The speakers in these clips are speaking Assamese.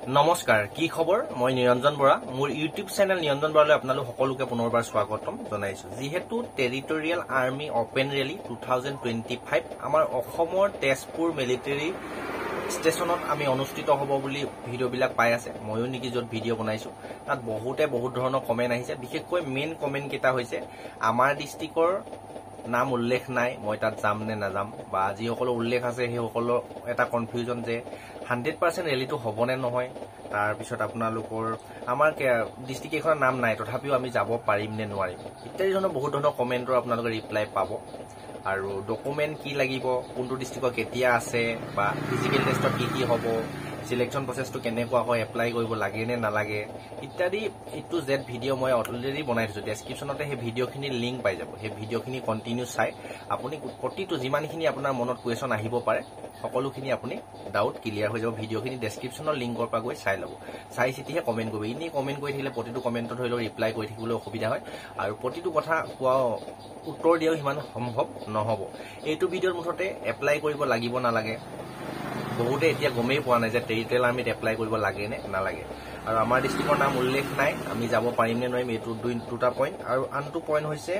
নমস্কাৰ কি খবৰ মই নিৰঞ্জন বৰা মোৰ ইউটিউব চেনেল নিৰঞ্জন বৰালৈ আপোনালোক সকলোকে পুনৰবাৰ স্বাগতম জনাইছো যেহেতু টেৰিটৰিয়েল আৰ্মি ওপেন ৰেলী 2025 আমাৰ অসমৰ তেজপুৰ মিলিটাৰী ষ্টেচনত আমি অনুষ্ঠিত হ'ব বুলি ভিডিও বিলাক পাই আছে ময়ো নিকি যত ভিডিও বনাইছো তাত বহুত ধৰণৰ কমেন্ট আহিছে বিশেষকৈ মেইন কমেন্ট কেটা হৈছে আমাৰ ডিস্ট্ৰিক্টৰ নাম উল্লেখ নাই মই তাত যাম নে নাযাম বা যিসকল উল্লেখ আছে সেই সকল এটা কনফিউজন যে 100% ৰেলীটো হ'ব নে নহয় তাৰ পিছত আপোনালোকৰ আমাৰ ডিস্ট্ৰিক্ট এখনৰ নাম নাই তথাপিও আমি যাব পাৰিম নে নোৱাৰিম ইত্যাদি ধৰণৰ বহুত ধৰণৰ কমেন্টৰ আপোনালোকে ৰিপ্লাই পাব আৰু ডকুমেন্ট কি লাগিব কোনটো ডিস্ট্ৰিক্টৰ কেতিয়া আছে বা ফিজিক্যাল টেষ্টত কি হ'ব সিলেকশন প্ৰসেছটো কেনেকুৱা হয় এপ্লাই কৰিব লাগে নে নালাগে ইত্যাদি ইটু জেড ভিডিও মই অলৰেডি বনাই দিছো ডেসক্ৰিপচনতে হে ভিডিওখিনি লিংক পাই যাব হে ভিডিওখিনি কন্টিনিউ চাই আপুনি প্ৰতিটো যিমানখিনি আপোনাৰ মনত কোৱেশ্যন আহিব পাৰে সকলোখিনি আপুনি ডাউট ক্লিয়াৰ হৈ যাব ভিডিওখিনি ডেসক্ৰিপচনৰ লিংকৰ পৰা গৈ চাই ল'ব চাই চিতিহে কমেন্ট কৰিব ইনি কমেন্ট কৰি থাকিলে প্ৰতিটো কমেন্টত ধৰি লও ৰিপ্লাই কৰি থাকিবলৈ অসুবিধা হয় আৰু প্ৰতিটো কথা কোৱা উত্তৰ দিয়াও ইমান সম্ভৱ নহব এইটো ভিডিওৰ মুঠতে এপ্লাই কৰিব লাগিব নালাগে বহুতে এতিয়া গমেই পোৱা নাই যে টেৰিটৰিয়েল আৰ্মিত এপ্লাই কৰিব লাগে নে নালাগে আৰু আমাৰ ডিস্ট্ৰিক্টৰ নাম উল্লেখ নাই আমি যাব পাৰিম নে নোৱাৰিম এইটো দুটা পইণ্ট আৰু আনটো পইণ্ট হৈছে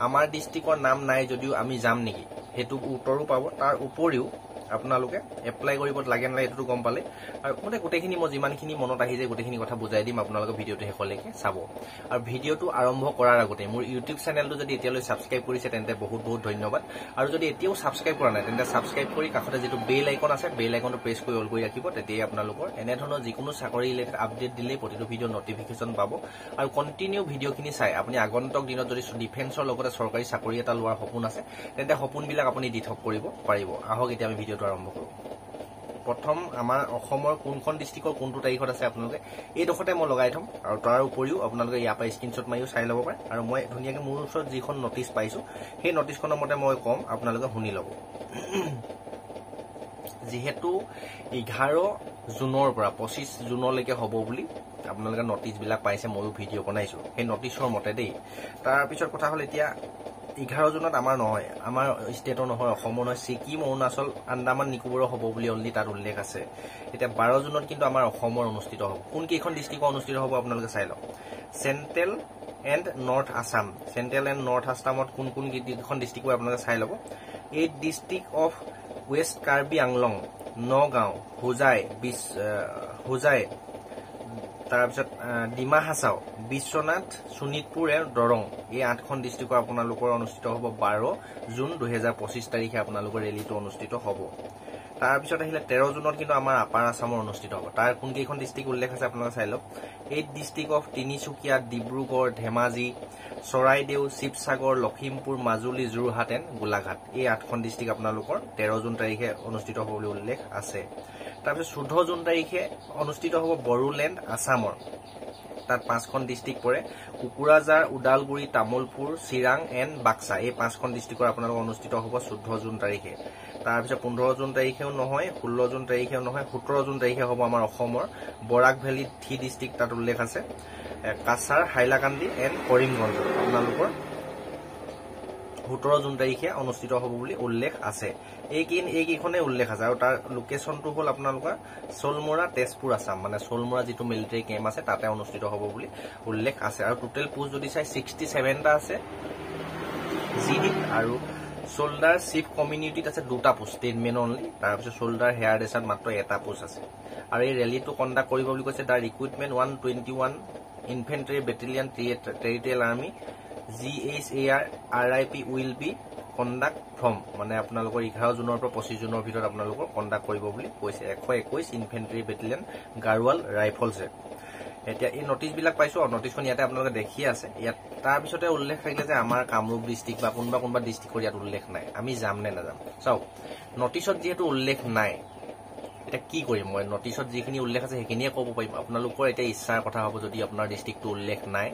আমাৰ ডিস্ট্ৰিক্টৰ নাম নাই যদিও আমি যাম নেকি হেতু উত্তৰো পাব তাৰ উপৰিও আপোনালোকে এপ্লাই কৰিব লাগে না এটো গম পালে আৰু মানে গোটেইখিনি মই যিমানখিনি মনত আহি যায় গোটেইখিনি কথা বুজাই দিম আপোনালোকে ভিডিওটো হেকলৈকে চাব আৰু ভিডিওটো আৰম্ভ কৰাৰ আগতে মোৰ ইউটিউব চেনেলটো যদি এতিয়ালৈ সাবস্ক্ৰাইব কৰিছে তেন্তে বহুত ধন্যবাদ আৰু যদি এতিয়াও সাবস্ক্ৰাইব কৰা নাই তেন্তে সাবস্ক্ৰাইব কৰি কাষতে যেটো বেল আইকন আছে বেল আইকনটো প্ৰেছ কৰি অল কৰি ৰাখিব তেতিয়া আপোনালোকৰ এনে ধৰণৰ যিকোনো চাকৰি ৰিলেটেড আপডেট দিলে প্ৰতিটো ভিডিও নটিফিকেশন পাব আৰু কন্টিনিউ ভিডিওখিনি চাই আপুনি আগন্তুক দিনত যদি ডিফেন্সৰ লগতে চৰকাৰী চাকৰি এটা লোৱাৰ সপোন আছে তেন্তে সপোনবিলাক আপুনি দিঠক কৰিব পাৰিব আহক এতিয়া আমি ভিডিওটো আৰম্ভ কৰো প্ৰথম আমাৰ অসমৰ কোনখন ডিস্ট্ৰিক্টৰ কোনটো তাৰিখত আছে আপোনালোকে এই দখতে মই লগাই থম আৰু তাৰ উপৰিও আপোনালোকে ইয়াৰ পৰা স্ক্ৰিনশ্বট মাৰিও চাই ল'ব পাৰে আৰু মই ধুনিয়াকৈ মোৰ ওচৰত যিখন নটিচ পাইছো সেই নটিচখনৰ মতে মই কম আপোনালোকে শুনি ল'ব যেহেতু 11 জুনৰ পৰা 25 জুনলৈকে হ'ব বুলি আপোনালোকে নটিচ বিলাক পাইছে ময়ো ভিডিও বনাইছো সেই নটিচৰ মতে দেই তাৰ পিছত কথা হ'ল এতিয়া 11 জুনত আমাৰ নহয় আমাৰ ষ্টেটৰ নহয় অসমৰ নহয় সিকিম অৰুণাচল আন্দামান নিকোবৰৰ হ'ব বুলি অলৰেডি তাত উল্লেখ আছে এতিয়া 12 জুনত কিন্তু আমাৰ অসমৰ অনুষ্ঠিত হ'ব কোন কেইখন ডিস্ট্ৰিক্টৰ অনুষ্ঠিত হ'ব আপোনালোকে চাই লওক central and north Assam central and north আসামত কোন কেইখন ডিস্ট্ৰিক্ট আপোনালোকে চাই ল'ব এই district of West Karbi Anglong Nagaon Hojai তাৰপিছত ডিমা হাছাও বিশ্বনাথ শোণিতপুৰ আৰু দৰং এই 8খন ডিস্ট্ৰিক্টৰ আপোনালোকৰ অনুষ্ঠিত হ'ব 12 জুন 2025 তাৰিখে আপোনালোকৰ ৰেলীটো অনুষ্ঠিত হ'ব তাৰপিছত আহিলে 13 জুনত কিন্তু আমাৰ আপাৰ আসামৰ অনুষ্ঠিত হ'ব তাৰ কোন কেইখন ডিস্ট্ৰিক্ট উল্লেখ আছে আপোনালোকে চাই লওক এই district of Tinsukia Dibrugarh Dhemaji Charaideo Sivasagar Lakhimpur Majuli Jorhat and Golaghat এই 8খন ডিস্ট্ৰিক্ট আপোনালোকৰ 13 জুন তাৰিখে অনুষ্ঠিত হ'ব বুলি উল্লেখ আছে তাৰপিছত 14 জুন তাৰিখে অনুষ্ঠিত হ'ব বড়োলেণ্ড আসামৰ তাত 5খন ডিস্ট্ৰিক্ট পৰে কুকুৰাঝাৰ উদালগুৰি তামুলপুৰ চিৰাং এণ্ড বাক্সা এই 5খন ডিস্ট্ৰিক্টৰ আপোনালোকৰ অনুষ্ঠিত হ'ব 14 জুন তাৰিখে তাৰপিছত 15 জুন তাৰিখেও নহয় 16 জুন তাৰিখেও নহয় 17 জুন তাৰিখে হ'ব আমাৰ অসমৰ বৰাক ভেলী 3 ডিস্ট্ৰিক্ট তাত উল্লেখ আছে কাছাৰ হাইলাকান্দি এণ্ড কৰিমগঞ্জ আপোনালোকৰ 17 জুন তাৰিখে অনুষ্ঠিত হ'ব বুলি উল্লেখ আছে এইকেইখনে উল্লেখ আছে আৰু তাৰ লোকেশনটো হ'ল আপোনালোকৰ সোলমৰা তেজপুৰ আসাম মানে সোলমৰা যিটো মিলিটাৰী কেম্প আছে তাতে অনুষ্ঠিত হ'ব বুলি উল্লেখ আছে আৰু টোটেল পোষ্ট যদি চাই 67টা আছে জিডি আৰু শোল্ডাৰ চিফ কমিউনিটিত আছে দুটা পোষ্ট ষ্টেটমেন্ট অনলি তাৰপিছত শোল্ডাৰ হেয়াৰ ড্ৰেছাত মাত্ৰ এটা পোষ্ট আছে আৰু এই ৰেলীটো কণ্ডাক্ট কৰিব বুলি কৈছে তাৰ recruitment 121 infantry battalion territorial army GHAR RIP will be conduct from মানে আপোনালোকৰ 11 জুনৰ পৰা 25 জুনৰ ভিতৰত আপোনালোকৰ কণ্ডাক্ট কৰিব বুলি কৈছে 121 ইনফেন্ট্ৰি বেটেলিয়ন গাৰৱাল ৰাইফলছ এতিয়া এই নটিচ বিলাক পাইছো আৰু নটিচখন ইয়াতে আপোনালোকে দেখি আছে ইয়াত তাৰ পিছতে উল্লেখ থাকিলে যে আমাৰ কামৰূপ ডিস্ট্ৰিক্ট বা কোনবা ডিস্ট্ৰিক্টৰ ইয়াত উল্লেখ নাই আমি যাম নে নাযাম চাও নটিচত যেহেতু উল্লেখ নাই এটা কি কৰিম মই নটিচত যিখিনি উল্লেখ আছে সেইখিনিয়ে ক'ব পাৰিম আপোনালোকৰ এটা ইচ্ছাৰ কথা হ'ব যদি আপোনাৰ ডিস্ট্ৰিক্টটো উল্লেখ নাই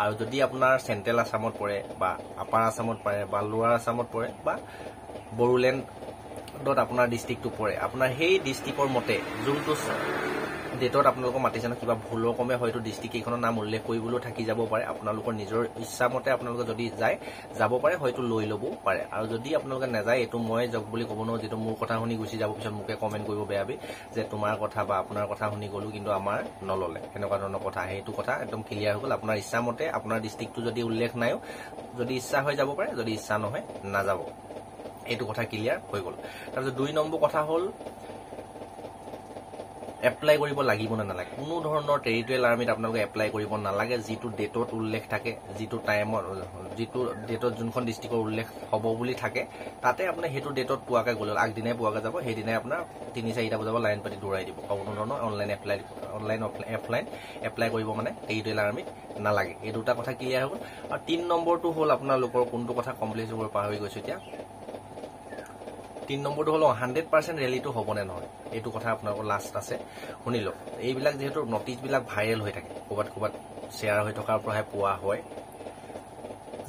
আৰু যদি আপোনাৰ সেন্ট্ৰেল আসামত পৰে বা আপাৰ আসামত পৰে বা লোৱাৰ আসামত পৰে বা বড়োলেণ্ডত আপোনাৰ ডিস্ট্ৰিক্টটো পৰে আপোনাৰ সেই ডিস্ট্ৰিক্টৰ মতে যোনটো ডেটত আপোনালোকক মাতিছে ন কিবা ভুলৰ কমে হয়তো ডিষ্ট্ৰিক্ট কেইখনৰ নাম উল্লেখ কৰিবলৈও থাকি যাব পাৰে আপোনালোকৰ নিজৰ ইচ্ছামতে আপোনালোকে যদি যায় যাব পাৰে হয়তো লৈ ল'বও পাৰে আৰু যদি আপোনালোকে নাযায় এইটো মই যাওক বুলি ক'ব নোৱাৰো যেটো মোৰ কথা শুনি গুচি যাব পিছত মোকে কমেন্ট কৰিব বেয়াবি যে তোমাৰ কথা বা আপোনাৰ কথা শুনি গলো কিন্তু আমাৰ নললে এনেকুৱা ধৰণৰ কথা সেইটো কথা একদম ক্লিয়াৰ হৈ গ'ল আপোনাৰ ইচ্ছামতে আপোনাৰ ডিষ্ট্ৰিক্টটো যদি উল্লেখ নাই যদি ইচ্ছা হৈ যাব পাৰে যদি ইচ্ছা নহয় নাযাব এইটো কথা ক্লিয়াৰ হৈ গ'ল তাৰপিছত 2 নম্বৰ কথা হ'ল এপ্লাই কৰিব লাগিব না নালাগে কোনো ধৰণৰ টেৰিটৰিয়েল আৰ্মিত আপোনালোকে এপ্লাই কৰিব নালাগে যিটো ডেটত উল্লেখ থাকে যিটো টাইমত যিটো ডেটত যোনখন ডিস্ট্ৰিক্টৰ উল্লেখ হ'ব বুলি থাকে তাতে আপুনি হেতু ডেটত পোৱাকে গ'ল আগদিনাই পোৱাকে যাব সেই দিনাই আপোনাৰ 3-4টা বজাব লাইন পাতি দৌৰাই দিব কোনো ধৰণৰ অনলাইন এপ্লাই কৰিব মানে টেৰিটৰিয়েল আৰ্মিত নালাগে এই দুটা কথা ক্লিয়াৰ হৈ গ'ল আৰু 3 নম্বৰটো হ'ল আপোনালোকৰ কোনটো কথা কমপ্লিট হ'ব পাহৰি গৈছো এতিয়া 3 নম্বৰটো হলো 100% ৰেলীটো হ'বনে নহয় এইটো কথা আপোনালোকৰ লাষ্ট আছে শুনি লওক এইবিলাক যেহেতু নটিচ বিলাক ভাইৰেল হৈ থাকে ক'বাত শেয়াৰ হৈ থকাৰ পৰাহে পোৱা হয়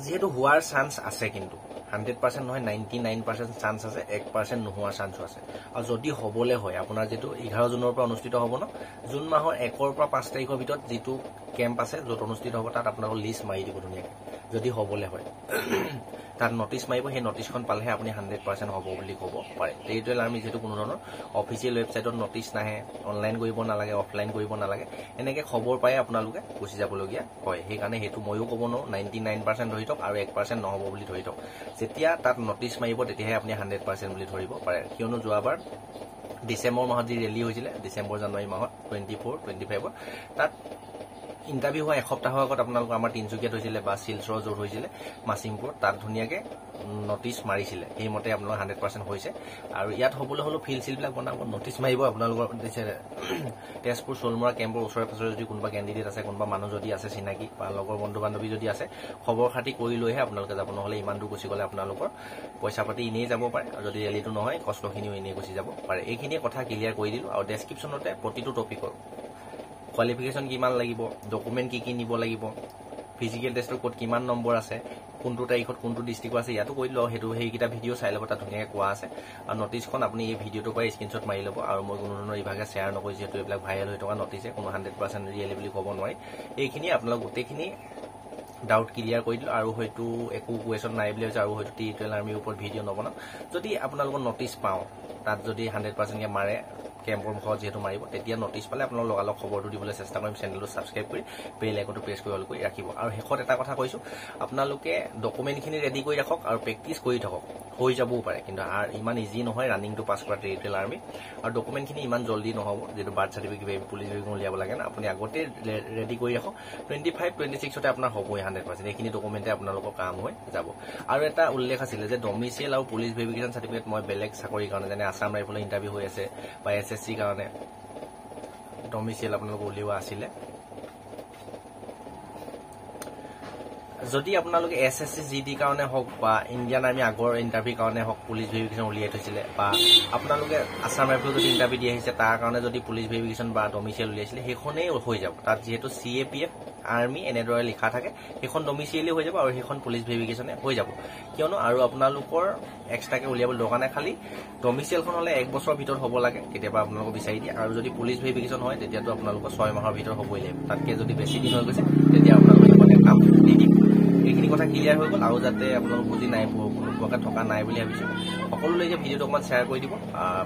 যেহেতু হোৱাৰ চান্স আছে কিন্তু 100% নহয় 99% চান্স আছে 1% নোহোৱাৰ চান্সও আছে আৰু যদি হ'বলে হয় আপোনাৰ যেটো 11 জুনৰ পৰা অনুষ্ঠিত হ'ব ন জুন মাহৰ 1 ৰ পৰা 5 তাৰিখৰ ভিতৰত যেটো কেম্প আছে য'ত অনুষ্ঠিত হ'ব তাত আপোনালোকৰ লিষ্ট মাৰি দিব ধুনীয়াকৈ যদি হ'বলে হয় তাত নটিচ মাৰিব সেই নটিচখন পালেহে আপুনি 100% হ'ব বুলি ক'ব পাৰে টেৰিটৰিয়েল আৰ্মি যেটো কোনো ধৰণৰ অফিচিয়েল ৱেবছাইটত নটিচ নাহে অনলাইন কৰিব নালাগে অফলাইন কৰিব নালাগে এনেকে খবৰ পাই আপোনালোকে গুচি যাবলগীয়া হয় সেই কাৰণে হেতু ময়ো ক'ব ন 99% ধৰি থক আৰু 1% নহব বুলি ধৰি থক যেতিয়া তাত নটিচ মাৰিব তেতিয়াহে আপুনি 100% বুলি ধৰিব পাৰে কিয়নো যোৱাবাৰ ডিসেম্বৰ মাহত যি ৰেলী হৈছিল ডিসেম্বৰ জানুৱাৰী মাহত 24-25 তাত ইন্টাৰভিউ হয় এসপ্তাহৰ আগত আপোনালোক আমাৰ তিনচুকীয়াত হৈছিল বা শিলচৰ জোৰ হৈছিল মাসিমপুৰ তাত ধুনীয়াকে নটিচ মাৰিছিল এই মতে আপোনালোক 100% হৈছে আৰু ইয়াত হ'বলৈ হলো ফিল সিল বিলাক বনাব নটিচ মাৰিব আপোনালোকৰ দিছে তেজপুৰ সোলমৰা কেম্পৰ ওচৰে পাছৰে যদি কোনোবা ক্যান্ডিডেট আছে কোনোবা মানুহ যদি আছে চিনাকি বা লগৰ বন্ধু বান্ধৱী যদি আছে খবৰ খাতি কৰি লৈহে আপোনালোকে যাব নহলে ইমান দূৰ গুচি গলে আপোনালোকৰ পইচা পাতি ইনেই যাব পাৰে আৰু যদি ৰেলীটো নহয় কষ্টখিনিও ইনেই গুচি যাব পাৰে এইখিনি কথা ক্লিয়াৰ কৰি দিলো আৰু ডেসক্ৰিপচনতে প্ৰতিটো টপিকৰ কোৱালিফিকেশন কিমান লাগিব ডকুমেন্ট কি নিব লাগিব ফিজিক্যাল টেষ্টৰ কোড কিমান নম্বৰ আছে কোনটো তাৰিখত কোনটো ডিস্ট্ৰিক্ট আছে ইয়াতো কৈ দিলো হেতু হেইকিটা ভিডিও চাই লব তাত ধুনীয়াকৈ কোৱা আছে আৰু নটিচখন আপুনি এই ভিডিওটো পাই স্ক্ৰিনশ্বট মাৰি ল'ব আৰু মই কোনো ধৰণৰ ইভাগে শেয়াৰ নকৰি যেহেতু এইবিলাক ভাইৰেল হৈ থকা নটিছে কোনো 100% ৰিয়েলি বুলি ক'ব নোৱাৰি এইখিনি আপোনালোক গোটেইখিনি ডাউট ক্লিয়াৰ কৰি দিলো আৰু হয়তো একো কোৱেশ্যন নাই বুলি আছে আৰু হয়তো টেৰিটৰিয়েল আৰ্মিৰ ওপৰত ভিডিও নবনাম যদি আপোনালোকৰ নটিচ পাও তাত যদি 100% কে মাৰে কেম্পৰ মুখত যেহেতু মাৰিব তেতিয়া নটিচ পালে আপোনালোক লগালগ খবৰটো দিবলৈ চেষ্টা কৰিম চেনেলটো সাবস্ক্ৰাইব কৰি বেল আইকনটো প্ৰেছ কৰি অল কৰি ৰাখিব আৰু শেষত এটা কথা কৈছো আপোনালোকে ডকুমেন্টখিনি ৰেডি কৰি ৰাখক আৰু প্ৰেক্টিস কৰি থাকক হৈ যাবও পাৰে কিন্তু ইমান ইজি নহয় ৰানিংটো পাছ কৰা টেৰিটৰিয়েল আৰ্মি আৰু ডকুমেন্টখিনি ইমান জলদি নহব যেটো বাৰ্থ সাৰ্টিফিকেট পুলিচ ৰেগুন উলিয়াব লাগে না আপুনি আগতে ৰেডি কৰি ৰাখক 25-26 তে আপোনাৰ হ'বই 100% এইখিনি ডকুমেন্টে আপোনালোকৰ কাম হৈ যাব আৰু এটা উল্লেখ আছিল যে ডমিচিয়েল আৰু পুলিচ ভেৰিফিকেশন সাৰ্টিফিকেট মই বেলেগ চাকৰি কাৰণে যেনে আসাম ৰাইফলৰ ইন্টাৰভিউ হৈ আছে বা এসএসসি কাৰণে ডমিচিয়েল আপোনালোক উলিওৱা আছিল যদি আপোনালোকে এসএসসি জিডি কাৰণে হক বা ইন্ডিয়ান আৰ্মি আগৰ ইন্টাৰভিউ কাৰণে হক পুলিচ ভেৰিফিকেশন উলিয়াই থৈছিল বা আপোনালোকে আসাম ৰাইফল যদি ইন্টাৰভিউ দি আহিছে তাৰ কাৰণে যদি পুলিচ ভেৰিফিকেশন বা ডমিচিয়েল উলিয়াইছিল হেখনেই হৈ যাব তাত যেহেতু সিএপিএফ আৰ্মি এনেদৰে লিখা থাকে হেখন ডমিচিয়েলি হৈ যাব আৰু হেখন পুলিচ ভেৰিফিকেশনে হৈ যাব কিয়নো আৰু আপোনালোকৰ এক্সট্ৰাকে উলিয়াব দৰকাৰ নাই খালি ডমিচিয়েলখন হলে 1 বছৰৰ ভিতৰত হ'ব লাগে কেতিয়াবা আপোনালোক বিচাৰি দিয়ে আৰু যদি পুলিচ ভেৰিফিকেশন হয় তেতিয়াতো আপোনালোকৰ 6 মাহৰ ভিতৰত হ'বই লাগিব তাতকে যদি বেছি দিন হৈ গৈছে তেতিয়া আপোনালোকে মানে কাম দি দিব এইখিনি কথা ক্লিয়াৰ হৈ গ'ল আৰু যাতে আপোনালোক বুজি নাই পোৱাকে থকা নাই বুলি ভাবিছো সকলোলৈকে ভিডিওটো অকমান শেয়াৰ কৰি দিব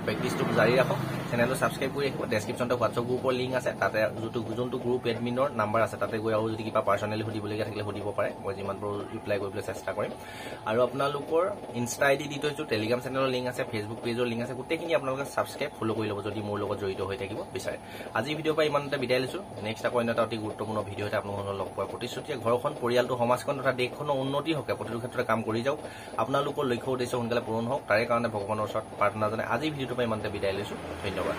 প্ৰেক্টিসটো জাৰি ৰাখক চেনেলটো সাবস্ক্ৰাইব কৰি ৰাখিব ডেসক্ৰিপচনতে WhatsApp গ্ৰুপৰ লিংক আছে তাতে যোনটো গ্ৰুপ এডমিনৰ নাম্বাৰ আছে তাতে গৈ আৰু যদি কিবা পাৰ্সোনালি সুধিবলগীয়া থাকিলে সুধিব পাৰে মই যিমান পাৰো ৰিপ্লাই কৰিবলৈ চেষ্টা কৰিম আৰু আপোনালোকৰ ইনষ্টা আইডি দি থৈছো টেলিগ্ৰাম চেনেলৰ লিংক আছে ফেসবুক পেজৰ লিংক আছে গোটেইখিনি আপোনালোকে সাবস্ক্ৰাইব ফলো কৰি ল'ব যদি মোৰ লগত জড়িত হৈ থাকিব বিচাৰে আজি ভিডিও পাই ইমানতে বিদায় লৈছো নেক্সট আকৌ এটা অতি গুৰুত্বপূৰ্ণ ভিডিও এটা আপোনালোকৰ লগ পোৱাৰ প্ৰতিশ্ৰুতি ঘৰখন পৰিয়ালটো সমাজখন তথা দেশখনৰ উন্নতি হওক প্ৰতিটো ক্ষেত্ৰতে কাম কৰি যাওক আপোনালোকৰ লক্ষ্য উদ্দেশ্য সোনকালে পূৰণ হওক তাৰে কাৰণে ভগৱানৰ ওচৰত প্ৰাৰ্থনা জনাই আজি ভিডিওটো পাই ইমানতে বিদায় লৈছো ধন্যবাদ